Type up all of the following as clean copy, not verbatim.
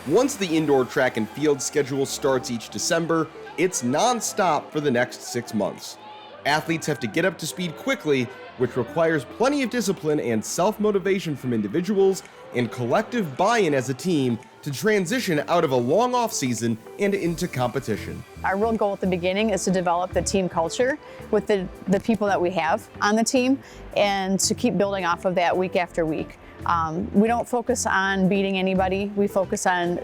Once the indoor track and field schedule starts each December, it's non-stop for the next 6 months. Athletes have to get up to speed quickly, which requires plenty of discipline and self-motivation from individuals and collective buy-in as a team to transition out of a long off-season and into competition. Our real goal at the beginning is to develop the team culture with the people that we have on the team and to keep building off of that week after week. We don't focus on beating anybody. We focus on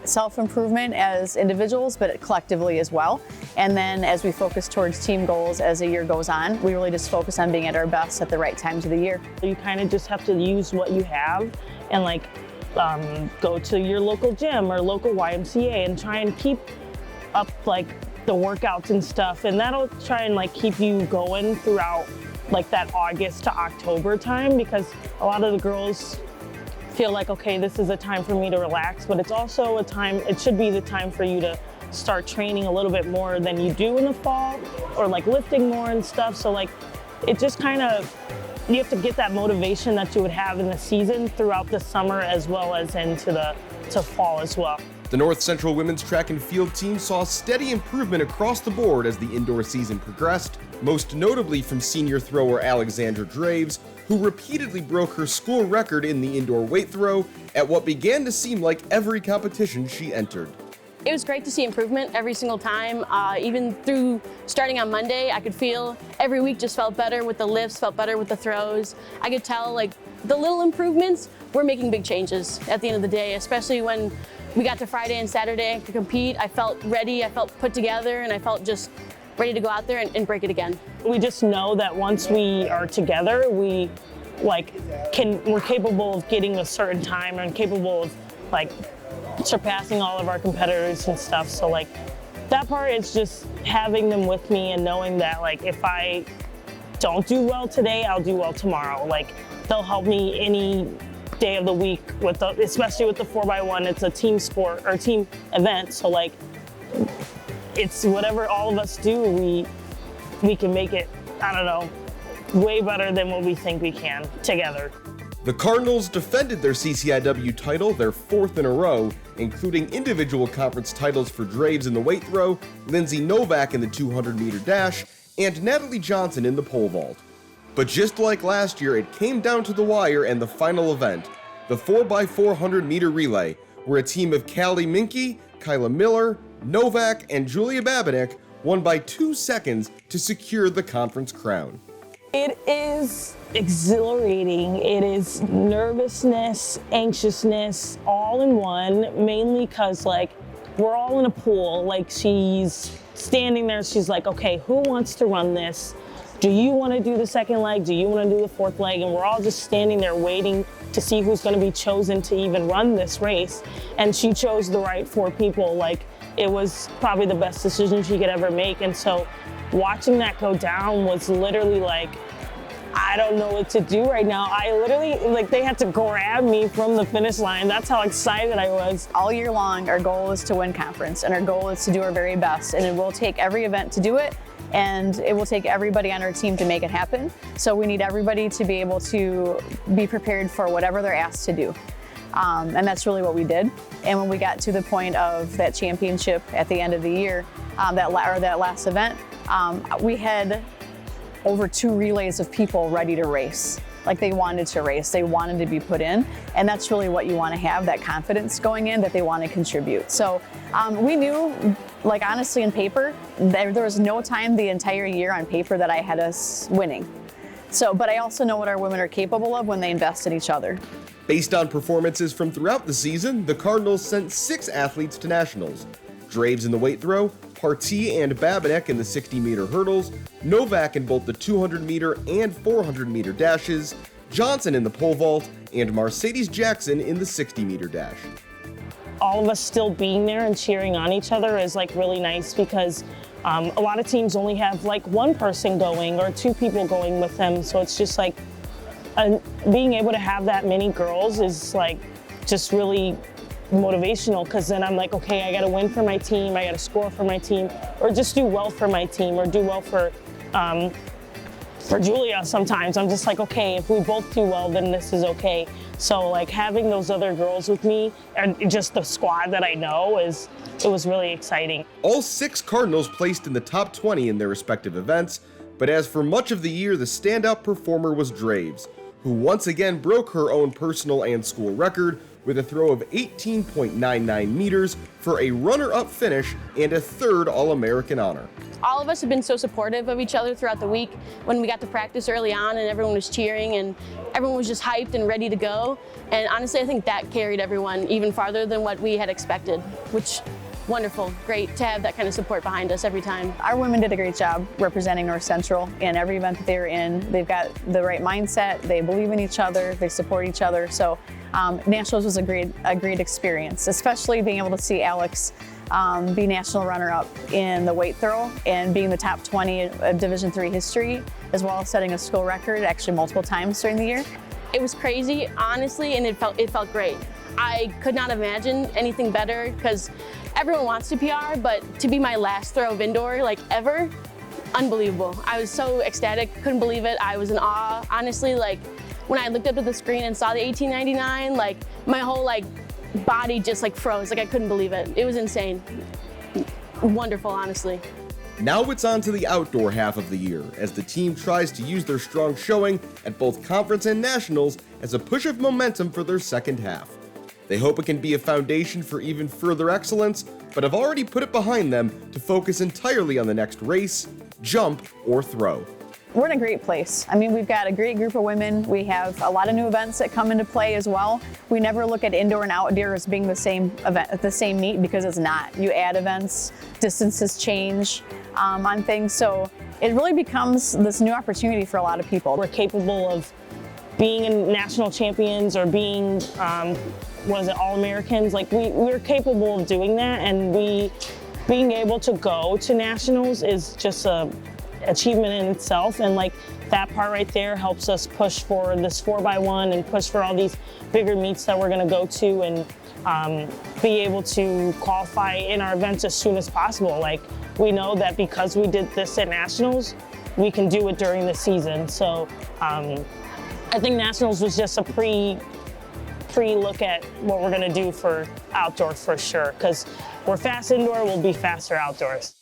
self-improvement as individuals, but collectively as well. And then as we focus towards team goals as the year goes on, we really just focus on being at our best at the right times of the year. You kind of just have to use what you have and go to your local gym or local YMCA and try and keep up the workouts and stuff. And that'll try and keep you going throughout that August to October time, because a lot of the girls feel okay, this is a time for me to relax, but it's also a time, it should be the time for you to start training a little bit more than you do in the fall, or lifting more and stuff. So it just kind of, you have to get that motivation that you would have in the season throughout the summer as well as into fall as well. The North Central women's track and field team saw steady improvement across the board as the indoor season progressed, most notably from senior thrower Alexandra Draves, who repeatedly broke her school record in the indoor weight throw at what began to seem like every competition she entered. It was great to see improvement every single time. Even through starting on Monday, I could feel every week just felt better with the lifts, felt better with the throws. I could tell the little improvements, we're making big changes at the end of the day, especially when we got to Friday and Saturday to compete. I felt ready, I felt put together, and I felt just ready to go out there and break it again. We just know that once we are together, we're capable of getting a certain time and capable of surpassing all of our competitors and stuff. So that part is just having them with me and knowing that if I don't do well today, I'll do well tomorrow. They'll help me any day of the week especially with the 4x1. It's a team sport or team event. So it's whatever all of us do, we can make it, I don't know, way better than what we think we can together. The Cardinals defended their CCIW title, their 4th in a row, including individual conference titles for Draves in the weight throw, Lindsay Novak in the 200-meter dash, and Natalie Johnson in the pole vault. But just like last year, it came down to the wire and the final event, the 4x400-meter relay, where a team of Callie Minke, Kyla Miller, Novak, and Julia Babinek won by 2 seconds to secure the conference crown. It is exhilarating. It is nervousness, anxiousness, all in one, mainly because we're all in a pool. She's standing there, she's okay, who wants to run this? Do you want to do the second leg? Do you want to do the 4th leg? And we're all just standing there waiting to see who's going to be chosen to even run this race. And she chose the right 4 people. It was probably the best decision she could ever make. And so watching that go down was literally I don't know what to do right now. I literally, they had to grab me from the finish line. That's how excited I was. All year long, our goal is to win conference, and our goal is to do our very best. And it will take every event to do it, and it will take everybody on our team to make it happen. So we need everybody to be able to be prepared for whatever they're asked to do. And that's really what we did. And when we got to the point of that championship at the end of the year, that last event, we had over 2 relays of people ready to race. They wanted to race, they wanted to be put in, and that's really what you want to have, that confidence going in that they want to contribute. So we knew, honestly, in paper, there was no time the entire year on paper that I had us winning. But I also know what our women are capable of when they invest in each other. Based on performances from throughout the season, the Cardinals sent 6 athletes to nationals. Draves in the weight throw, Partee and Babinek in the 60-meter hurdles, Novak in both the 200-meter and 400-meter dashes, Johnson in the pole vault, and Mercedes Jackson in the 60-meter dash. All of us still being there and cheering on each other is really nice, because a lot of teams only have 1 person going or 2 people going with them. So it's just being able to have that many girls is just really motivational, because then I'm okay, I got to win for my team, I got to score for my team, or just do well for my team, or do well for for Julia sometimes. I'm just like, okay, if we both do well, then this is okay. So like having those other girls with me and just the squad that I know it was really exciting. All 6 Cardinals placed in the top 20 in their respective events, but as for much of the year, the standout performer was Draves, who once again broke her own personal and school record with a throw of 18.99 meters for a runner-up finish and a 3rd All-American honor. All of us have been so supportive of each other throughout the week when we got to practice early on and everyone was cheering and everyone was just hyped and ready to go. And honestly, I think that carried everyone even farther than what we had expected, which wonderful, great to have that kind of support behind us every time. Our women did a great job representing North Central in every event that they're in. They've got the right mindset, they believe in each other, they support each other. So Nationals was a great experience, especially being able to see Alex be national runner-up in the weight throw and being the top 20 of Division III history, as well as setting a school record actually multiple times during the year. It was crazy, honestly, and it felt great. I could not imagine anything better because everyone wants to PR, but to be my last throw of indoor, like ever, unbelievable. I was so ecstatic, couldn't believe it. I was in awe. Honestly, like when I looked up at the screen and saw the 1899, like my whole body just froze. Like I couldn't believe it. It was insane. Wonderful, honestly. Now it's on to the outdoor half of the year, as the team tries to use their strong showing at both conference and nationals as a push of momentum for their second half. They hope it can be a foundation for even further excellence, but have already put it behind them to focus entirely on the next race, jump, or throw. We're in a great place. I mean, we've got a great group of women. We have a lot of new events that come into play as well. We never look at indoor and outdoor as being the same event, the same meet, because it's not. You add events, distances change on things, so it really becomes this new opportunity for a lot of people. We're capable of being in national champions or being, All-Americans. Like we're capable of doing that, and being able to go to nationals is just a achievement in itself, and that part right there helps us push for this 4x1 and push for all these bigger meets that we're going to go to, and be able to qualify in our events as soon as possible. We know that because we did this at nationals, we can do it during the season. So I think nationals was just a pre-look at what we're going to do for outdoor for sure, because we're fast indoor, we'll be faster outdoors.